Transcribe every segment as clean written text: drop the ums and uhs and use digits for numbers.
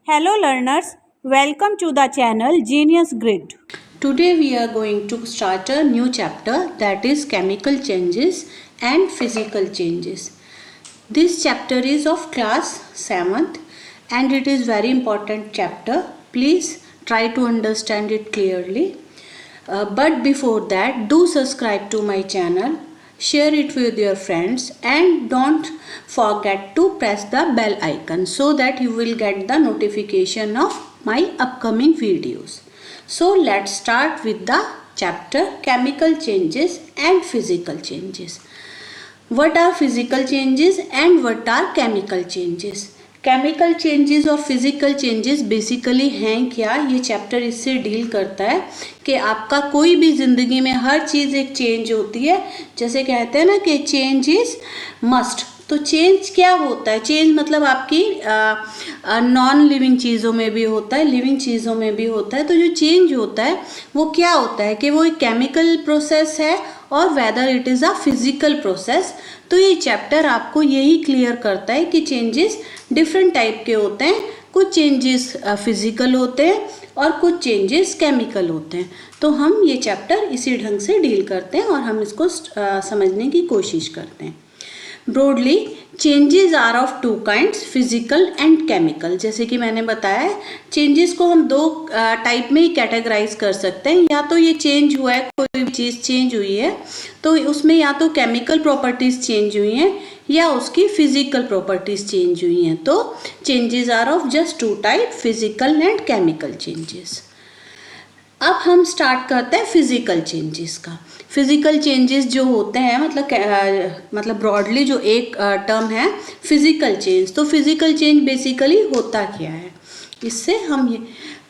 Hello learners, welcome to the channel Genius Grid. Today we are going to start a new chapter, that is chemical changes and physical changes. This chapter is of class 7th and it is very important chapter. Please try to understand it clearly. But before that, do subscribe to my channel, share it with your friends and don't forget to press the bell icon so that you will get the notification of my upcoming videos. So let's start with the chapter chemical changes and physical changes. What are physical changes and what are chemical changes? Chemical changes और physical changes basically हैं क्या, ये chapter इससे deal करता है कि आपका कोई भी ज़िंदगी में हर चीज़ एक चेंज होती है. जैसे कहते हैं ना कि चेंज इज़ मस्ट. तो चेंज क्या होता है? चेंज मतलब आपकी नॉन लिविंग चीज़ों में भी होता है, लिविंग चीज़ों में भी होता है. तो जो चेंज होता है वो क्या होता है कि वो एक केमिकल प्रोसेस है और whether it is a physical process. तो ये चैप्टर आपको यही क्लियर करता है कि चेंजेस डिफरेंट टाइप के होते हैं. कुछ चेंजेस फिजिकल होते हैं और कुछ चेंजेस केमिकल होते हैं. तो हम ये चैप्टर इसी ढंग से डील करते हैं और हम इसको समझने की कोशिश करते हैं. Broadly changes are of two kinds, physical and chemical. जैसे कि मैंने बताया चेंजेस को हम दो टाइप में ही कैटेगराइज कर सकते हैं. या तो ये चेंज हुआ है, कोई भी चीज़ चेंज हुई है तो उसमें या तो केमिकल प्रॉपर्टीज चेंज हुई हैं या उसकी फिजिकल प्रॉपर्टीज चेंज हुई हैं. तो changes are of just two type, physical and chemical changes. अब हम स्टार्ट करते हैं फिजिकल चेंजेस का. फिजिकल चेंजेस जो होते हैं मतलब ब्रॉडली जो एक टर्म है फिजिकल चेंज. तो फिजिकल चेंज बेसिकली होता क्या है, इससे हम ये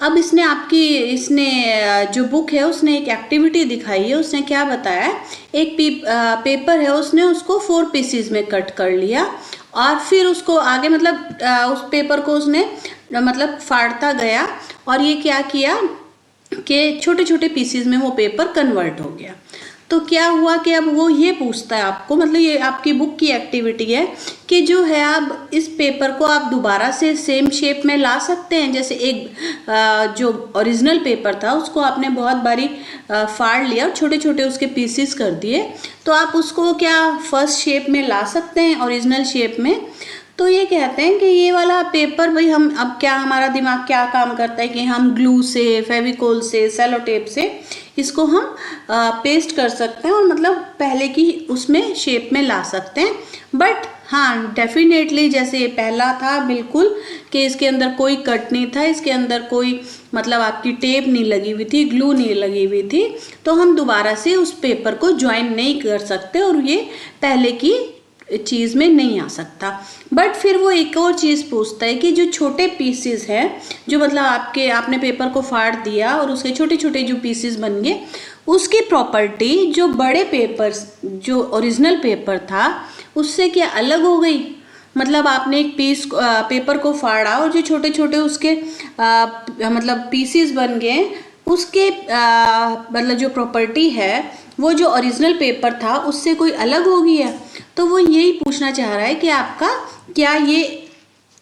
अब इसने जो बुक है उसने एक एक्टिविटी दिखाई है. उसने क्या बताया, एक पेपर है, उसने उसको 4 पीसीज में कट कर लिया और फिर उसको आगे उस पेपर को उसने फाड़ता गया और ये क्या किया कि छोटे छोटे पीसीज में वो पेपर कन्वर्ट हो गया. तो क्या हुआ कि अब वो ये पूछता है आपको, ये आपकी बुक की एक्टिविटी है कि जो है आप इस पेपर को आप दोबारा से सेम शेप में ला सकते हैं. जैसे एक जो ओरिजिनल पेपर था उसको आपने बहुत बारी फाड़ लिया और छोटे छोटे उसके पीसेस कर दिए, तो आप उसको क्या फर्स्ट शेप में ला सकते हैं, ओरिजिनल शेप में. तो ये कहते हैं कि ये वाला पेपर भाई हम अब क्या, हमारा दिमाग क्या काम करता है कि हम ग्लू से, फेविकोल से, सेलो टेप से इसको हम पेस्ट कर सकते हैं और पहले की उसमें शेप में ला सकते हैं. बट हाँ, डेफिनेटली जैसे ये पहला था बिल्कुल कि इसके अंदर कोई कट नहीं था, इसके अंदर कोई आपकी टेप नहीं लगी हुई थी, ग्लू नहीं लगी हुई थी, तो हम दोबारा से उस पेपर को ज्वाइन नहीं कर सकते और ये पहले की चीज़ में नहीं आ सकता. बट फिर वो एक और चीज़ पूछता है कि जो छोटे पीसेस हैं, जो आपने पेपर को फाड़ दिया और उसके छोटे छोटे जो पीसेस बन गए, उसकी प्रॉपर्टी जो बड़े पेपर, जो ओरिजिनल पेपर था उससे क्या अलग हो गई. आपने एक पेपर को फाड़ा और जो छोटे छोटे उसके पीसेस बन गए, उसके जो प्रॉपर्टी है वो जो ओरिजिनल पेपर था उससे कोई अलग हो गई है. तो वो यही पूछना चाह रहा है कि आपका क्या ये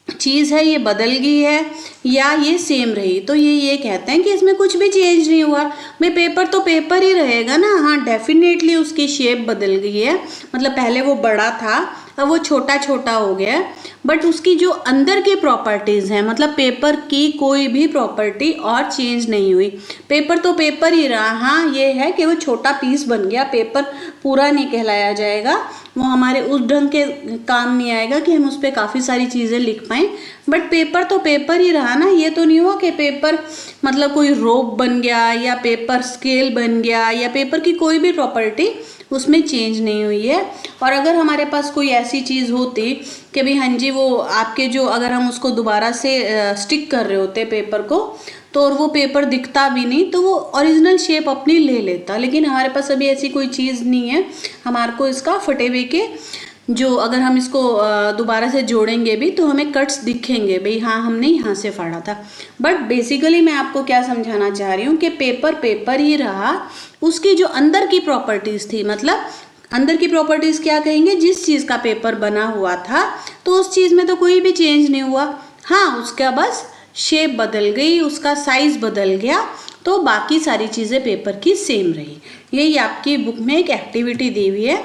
चीज़ है ये बदल गई है या ये सेम रही. तो ये कहते हैं कि इसमें कुछ भी चेंज नहीं हुआ, भाई पेपर तो पेपर ही रहेगा ना. हाँ, डेफिनेटली उसकी शेप बदल गई है, पहले वो बड़ा था अब वो छोटा छोटा हो गया, बट उसकी जो अंदर की प्रॉपर्टीज़ हैं, पेपर की कोई भी प्रॉपर्टी और चेंज नहीं हुई. पेपर तो पेपर ही रहा. हाँ, ये है कि वो छोटा पीस बन गया, पेपर पूरा नहीं कहलाया जाएगा, वो हमारे उस ढंग के काम नहीं आएगा कि हम उस पर काफ़ी सारी चीज़ें लिख पाएँ. बट पेपर तो पेपर ही रहा ना. ये तो नहीं हुआ कि पेपर कोई रोप बन गया या पेपर स्केल बन गया या पेपर की कोई भी प्रॉपर्टी उसमें चेंज नहीं हुई है. और अगर हमारे पास कोई ऐसी चीज़ होती कि भाई हाँ जी, वो आपके जो अगर हम उसको दोबारा से स्टिक कर रहे होते पेपर को, तो और वो पेपर दिखता भी नहीं, तो वो ओरिजिनल शेप अपनी ले लेता. लेकिन हमारे पास अभी ऐसी कोई चीज़ नहीं है, हमारे को इसका फटे हुए के जो अगर हम इसको दोबारा से जोड़ेंगे भी तो हमें कट्स दिखेंगे, भाई हाँ हमने यहाँ से फाड़ा था. बट बेसिकली मैं आपको क्या समझाना चाह रही हूँ कि पेपर पेपर ही रहा, उसकी जो अंदर की प्रॉपर्टीज़ थी, अंदर की प्रॉपर्टीज़ क्या कहेंगे, जिस चीज़ का पेपर बना हुआ था तो उस चीज़ में तो कोई भी चेंज नहीं हुआ. हाँ, उसका बस शेप बदल गई, उसका साइज बदल गया, तो बाकी सारी चीज़ें पेपर की सेम रही। यही आपकी बुक में एक एक्टिविटी दी हुई है।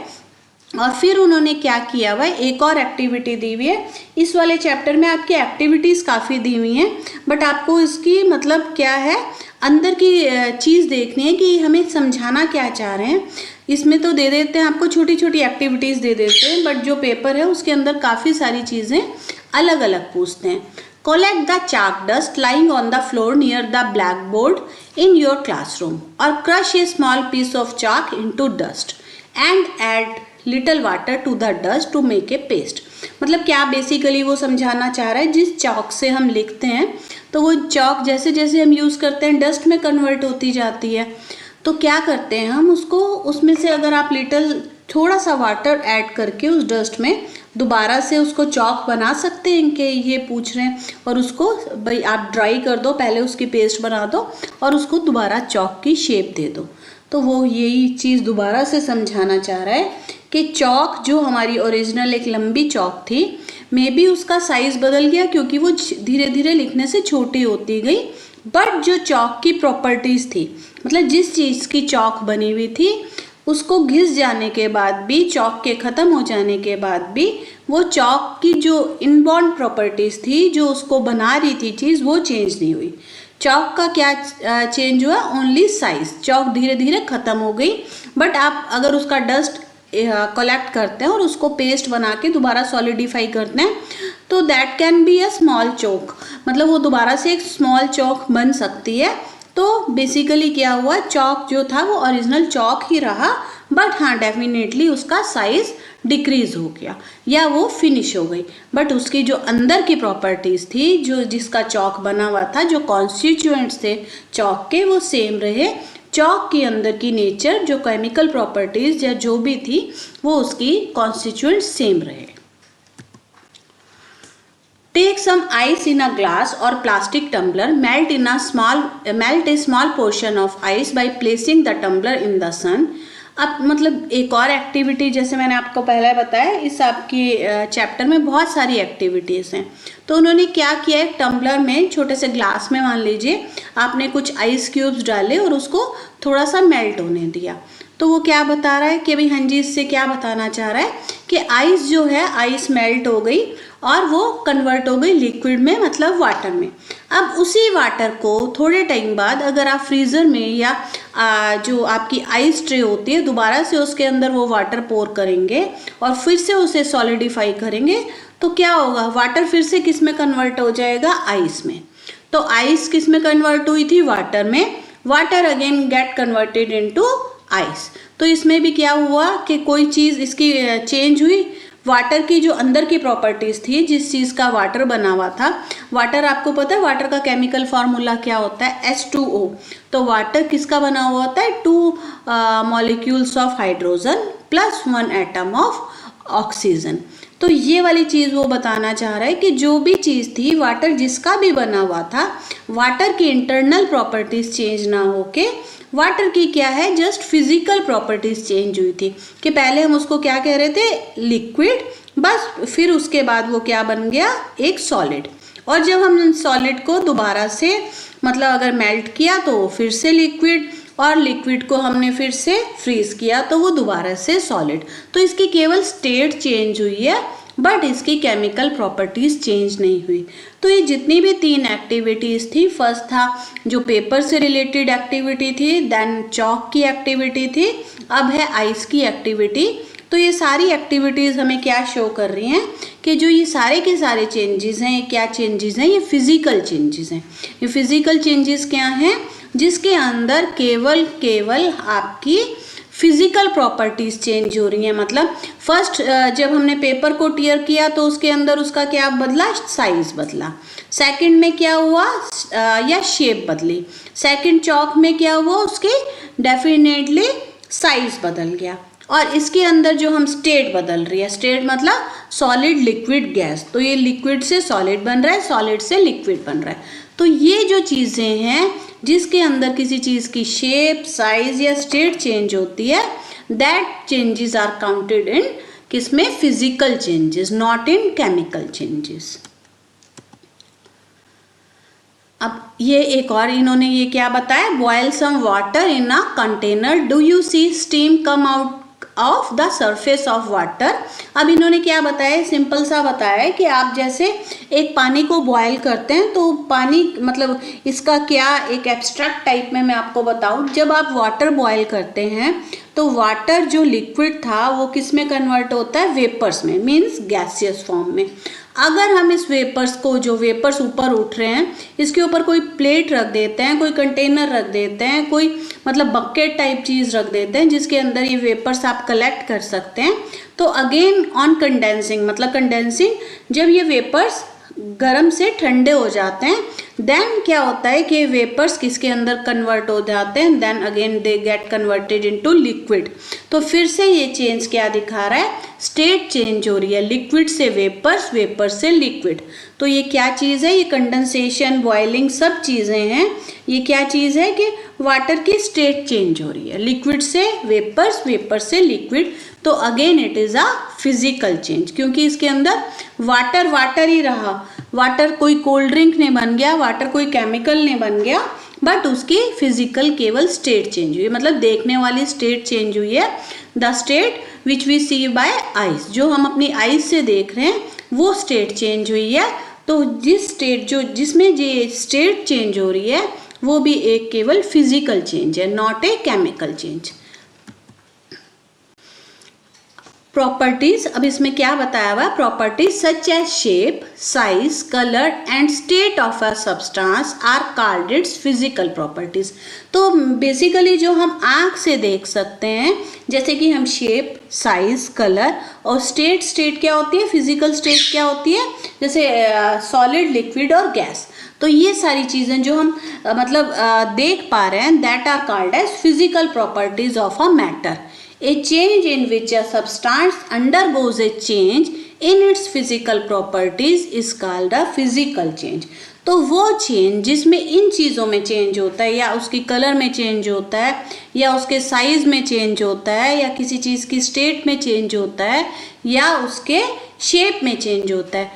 और फिर उन्होंने क्या किया हुआ है, एक और एक्टिविटी दी हुई है। इस वाले चैप्टर में आपकी एक्टिविटीज़ काफ़ी दी हुई हैं, बट आपको इसकी मतलब क्या है, अंदर की चीज़ देखनी है कि हमें समझाना क्या चाह रहे हैं। इसमें तो दे देते हैं आपको, छोटी छोटी एक्टिविटीज़ दे देते हैं, बट जो पेपर है उसके अंदर काफ़ी सारी चीज़ें अलग अलग पूछते हैं। Collect the chalk dust lying on the floor near the blackboard in your classroom, or crush a small piece of chalk into dust and add little water to the dust to make a paste। मतलब क्या basically वो समझाना चाह रहा है, जिस चौक से हम लिखते हैं तो वो चौक जैसे जैसे हम यूज़ करते हैं डस्ट में कन्वर्ट होती जाती है। तो क्या करते हैं हम उसको, उसमें से अगर आप थोड़ा सा वाटर ऐड करके उस डस्ट में दोबारा से उसको चौक बना सकते हैं, कि ये पूछ रहे हैं। और उसको भाई आप ड्राई कर दो, पहले उसकी पेस्ट बना दो और उसको दोबारा चौक की शेप दे दो। तो वो यही चीज़ दोबारा से समझाना चाह रहा है कि चौक जो हमारी ओरिजिनल एक लंबी चौक थी, मे बी उसका साइज़ बदल गया क्योंकि वो धीरे धीरे लिखने से छोटी होती गई, बट जो चौक की प्रॉपर्टीज़ थी, मतलब जिस चीज़ की चौक बनी हुई थी, उसको घिस जाने के बाद भी, चौक के ख़त्म हो जाने के बाद भी, वो चौक की जो इनबॉर्न प्रॉपर्टीज़ थी, जो उसको बना रही थी चीज़, वो चेंज नहीं हुई। चौक का क्या चेंज हुआ, ओनली साइज। चौक धीरे धीरे ख़त्म हो गई, बट आप अगर उसका डस्ट कलेक्ट करते हैं और उसको पेस्ट बना के दोबारा सॉलिडिफाई करते हैं, तो that can be a small chalk, मतलब वो दोबारा से एक स्मॉल चौक बन सकती है। तो बेसिकली क्या हुआ, चौक जो था वो ओरिजिनल चौक ही रहा, बट हाँ डेफिनेटली उसका साइज डिक्रीज हो गया या वो फिनिश हो गई, बट उसकी जो अंदर की प्रॉपर्टीज़ थी, जो जिसका चौक बना हुआ था, जो कॉन्स्टिट्यूएंट्स थे चौक के, वो सेम रहे। चौक के अंदर की नेचर, जो केमिकल प्रॉपर्टीज़ या जो भी थी, वो उसकी कॉन्स्टिट्यूएंट्स सेम रहे। Take some ice in a glass or plastic tumbler, melt a small portion of ice by placing the tumbler in the sun। अब मतलब एक और एक्टिविटी, जैसे मैंने आपको पहले बताया, इस आपकी चैप्टर में बहुत सारी एक्टिविटीज़ हैं। तो उन्होंने क्या किया, एक टम्बलर में, छोटे से ग्लास में मान लीजिए आपने कुछ आइस क्यूब्स डाले और उसको थोड़ा सा मेल्ट होने दिया। तो वो क्या बता रहा है कि भाई हाँ जी, इससे क्या बताना चाह रहा है कि आइस जो है, आइस मेल्ट हो गई और वो कन्वर्ट हो गई लिक्विड में, मतलब वाटर में। अब उसी वाटर को थोड़े टाइम बाद अगर आप फ्रीज़र में या जो आपकी आइस ट्रे होती है, दोबारा से उसके अंदर वो वाटर पोर करेंगे और फिर से उसे सॉलिडिफाई करेंगे, तो क्या होगा, वाटर फिर से किस में कन्वर्ट हो जाएगा, आइस में। तो आइस किस में कन्वर्ट हुई थी, वाटर में। Water again get converted into ice. तो इसमें भी क्या हुआ कि कोई चीज़ इसकी चेंज हुई, वाटर की जो अंदर की प्रॉपर्टीज़ थी, जिस चीज़ का वाटर बना हुआ था। वाटर आपको पता है वाटर का केमिकल फार्मूला क्या होता है, H2O। तो वाटर किसका बना हुआ होता है, 2 molecules of hydrogen plus 1 atom of oxygen. तो ये वाली चीज़ वो बताना चाह रहा है कि जो भी चीज़ थी, वाटर जिसका भी बना हुआ था, वाटर की इंटरनल प्रॉपर्टीज़ चेंज ना होके वाटर की क्या है, जस्ट फिजिकल प्रॉपर्टीज चेंज हुई थी। कि पहले हम उसको क्या कह रहे थे, लिक्विड, बस फिर उसके बाद वो क्या बन गया, एक सॉलिड। और जब हम सॉलिड को दोबारा से, मतलब अगर मेल्ट किया तो फिर से लिक्विड, और लिक्विड को हमने फिर से फ्रीज किया तो वो दोबारा से सॉलिड। तो इसकी केवल स्टेट चेंज हुई है, बट इसकी केमिकल प्रॉपर्टीज़ चेंज नहीं हुई। तो ये जितनी भी 3 एक्टिविटीज़ थी, फर्स्ट था जो पेपर से रिलेटेड एक्टिविटी थी, देन चॉक की एक्टिविटी थी, अब है आइस की एक्टिविटी। तो ये सारी एक्टिविटीज़ हमें क्या शो कर रही हैं कि जो ये सारे के सारे चेंजेस हैं, ये क्या चेंजेस हैं, ये फिजिकल चेंजेस हैं। ये फिजिकल चेंजेस क्या हैं, जिसके अंदर केवल आपकी फिजिकल प्रॉपर्टीज़ चेंज हो रही हैं। मतलब फर्स्ट जब हमने पेपर को टीयर किया तो उसके अंदर उसका क्या बदला, साइज बदला। सेकंड में क्या हुआ, या शेप बदली। सेकंड चौक में क्या हुआ, उसकी डेफिनेटली साइज बदल गया। और इसके अंदर जो हम स्टेट बदल रही है, स्टेट मतलब सॉलिड लिक्विड गैस, तो ये लिक्विड से सॉलिड बन रहा है, सॉलिड से लिक्विड बन रहा है। तो ये जो चीज़ें हैं जिसके अंदर किसी चीज़ की शेप, साइज या स्टेट चेंज होती है, that changes are counted in किसमें, physical changes, not in chemical changes. अब ये एक और इन्होंने ये क्या बताया, boil some water in a container, do you see steam come out of the surface of water. अब इन्होंने क्या बताया, सिंपल सा बताया है कि आप जैसे एक पानी को बॉयल करते हैं तो पानी मतलब इसका क्या एक एब्स्ट्रैक्ट टाइप में मैं आपको बताऊं, जब आप वाटर बॉयल करते हैं तो वाटर जो लिक्विड था वो किस में कन्वर्ट होता है, वेपर्स में, मीन्स गैसियस फॉर्म में। अगर हम इस वेपर्स को, जो वेपर्स ऊपर उठ रहे हैं, इसके ऊपर कोई प्लेट रख देते हैं, कोई कंटेनर रख देते हैं, कोई मतलब बकेट टाइप चीज़ रख देते हैं जिसके अंदर ये वेपर्स आप कलेक्ट कर सकते हैं, तो अगेन ऑन कंडेंसिंग, मतलब कंडेंसिंग, जब ये वेपर्स गर्म से ठंडे हो जाते हैं, देन क्या होता है कि वेपर्स किसके अंदर कन्वर्ट हो जाते हैं, then again they get converted into liquid. तो फिर से ये चेंज क्या दिखा रहा है, स्टेट चेंज हो रही है, लिक्विड से वेपर्स, वेपर से लिक्विड। तो ये क्या चीज़ है, ये कंडेंसेशन, बॉइलिंग सब चीज़ें हैं। ये क्या चीज़ है कि वाटर की स्टेट चेंज हो रही है, लिक्विड से वेपर्स, वेपर से लिक्विड। तो again it is a physical change, क्योंकि इसके अंदर वाटर वाटर ही रहा, वाटर कोई कोल्ड ड्रिंक नहीं बन गया, वाटर कोई केमिकल नहीं बन गया, बट उसकी फिजिकल केवल स्टेट चेंज हुई है, मतलब देखने वाली स्टेट चेंज हुई है। The state which we see by eyes, जो हम अपनी आइज से देख रहे हैं वो स्टेट चेंज हुई है। तो जिस स्टेट जो जिसमें ये स्टेट चेंज हो रही है वो भी एक केवल फिजिकल चेंज है, not a chemical change. Properties, अब इसमें क्या बताया हुआ है, properties such as shape, size, colour and state of a substance are called its physical properties. तो बेसिकली जो हम आंख से देख सकते हैं, जैसे कि हम शेप, साइज, कलर और स्टेट क्या होती है, फिजिकल स्टेट क्या होती है, जैसे सॉलिड, लिक्विड और गैस। तो ये सारी चीज़ें जो हम देख पा रहे हैं, that are called as physical properties of a matter. A change in which a substance undergoes a change in its physical properties is called a physical change। तो वो चेंज जिसमें इन चीज़ों में चेंज होता है, या उसकी कलर में चेंज होता है, या उसके साइज में चेंज होता है, या किसी चीज़ की स्टेट में चेंज होता है, या उसके शेप में चेंज होता है,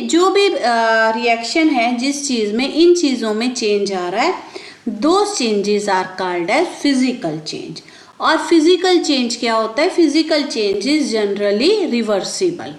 जो भी रिएक्शन है जिस चीज़ में, इन चीज़ों में चेंज आ रहा है, those changes are called as physical change. और फिजिकल चेंज क्या होता है, physical change is generally reversible.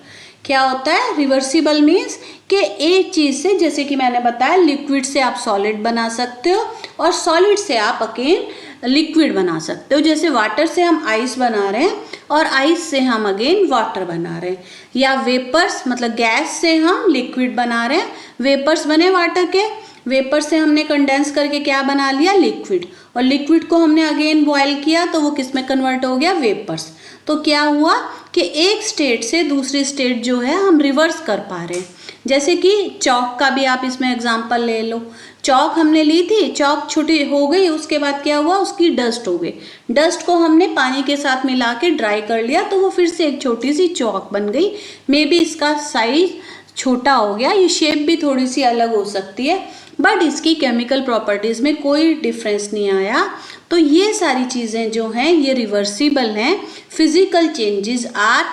क्या होता है, रिवर्सिबल मीन्स कि एक चीज़ से, जैसे कि मैंने बताया, लिक्विड से आप सॉलिड बना सकते हो और सॉलिड से आप अगेन लिक्विड बना सकते हो। जैसे वाटर से हम आइस बना रहे हैं और आइस से हम अगेन वाटर बना रहे हैं, या वेपर्स मतलब गैस से हम लिक्विड बना रहे हैं, वेपर्स बने वाटर के, वेपर से हमने कंडेंस करके क्या बना लिया, लिक्विड, और लिक्विड को हमने अगेन बॉयल किया तो वो किस में कन्वर्ट हो गया, वेपर्स। तो क्या हुआ कि एक स्टेट से दूसरी स्टेट जो है हम रिवर्स कर पा रहे हैं। जैसे कि चौक का भी आप इसमें एग्जांपल ले लो, चौक हमने ली थी, चौक छोटी हो गई, उसके बाद क्या हुआ, उसकी डस्ट हो गई, डस्ट को हमने पानी के साथ मिला के ड्राई कर लिया तो वो फिर से एक छोटी सी चौक बन गई। मे बी इसका साइज छोटा हो गया, ये शेप भी थोड़ी सी अलग हो सकती है, बट इसकी केमिकल प्रॉपर्टीज़ में कोई डिफरेंस नहीं आया। तो ये सारी चीज़ें जो हैं ये रिवर्सिबल हैं। Physical changes are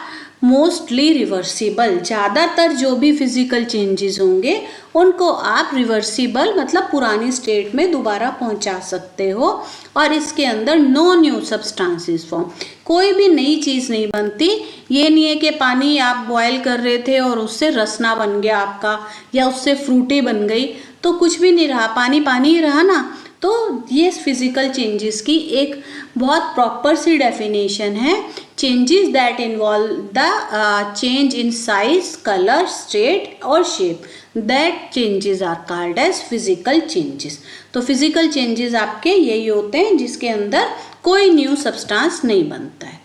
mostly reversible. ज़्यादातर जो भी फिजिकल चेंजेस होंगे उनको आप रिवर्सिबल मतलब पुरानी स्टेट में दोबारा पहुंचा सकते हो, और इसके अंदर नो न्यू सब्सटेंसेस फॉर्म, कोई भी नई चीज़ नहीं बनती। ये नहीं है कि पानी आप बॉयल कर रहे थे और उससे रसना बन गया आपका, या उससे फ्रूटी बन गई, तो कुछ भी नहीं रहा, पानी पानी ही रहा ना। तो ये फिजिकल चेंजेस की एक बहुत प्रॉपर सी डेफिनेशन है, changes that involve the change in size, colour, state और shape, that changes are called as physical changes. तो फिजिकल चेंजेस आपके यही होते हैं जिसके अंदर कोई न्यू सब्सटेंस नहीं बनता है।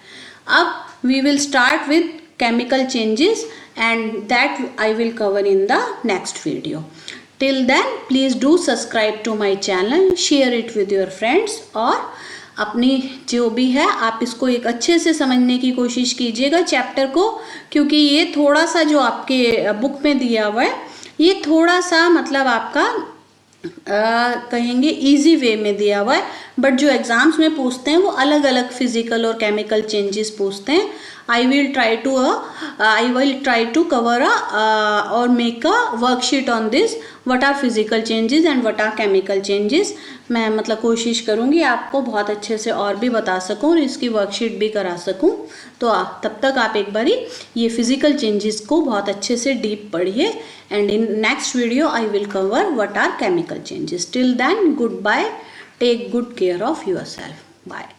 अब we will start with chemical changes and that I will cover in the next video. Till then please do subscribe to my channel, share it with your friends, और अपनी जो भी है आप इसको एक अच्छे से समझने की कोशिश कीजिएगा चैप्टर को, क्योंकि ये थोड़ा सा जो आपके बुक में दिया हुआ है ये थोड़ा सा मतलब आपका कहेंगे इजी वे में दिया हुआ है, बट जो एग्ज़ाम्स में पूछते हैं वो अलग अलग फिजिकल और केमिकल चेंजेस पूछते हैं। I will try to cover or make a worksheet on this. What are physical changes and what are chemical changes. मैं मतलब कोशिश करूँगी आपको बहुत अच्छे से और भी बता सकूँ और इसकी वर्कशीट भी करा सकूँ. तो तब तक आप एक बारी ये फिजिकल चेंजेस को बहुत अच्छे से डीप पढ़िए. And in next video I will cover what are chemical changes. Till then, goodbye. Take good care of yourself. Bye.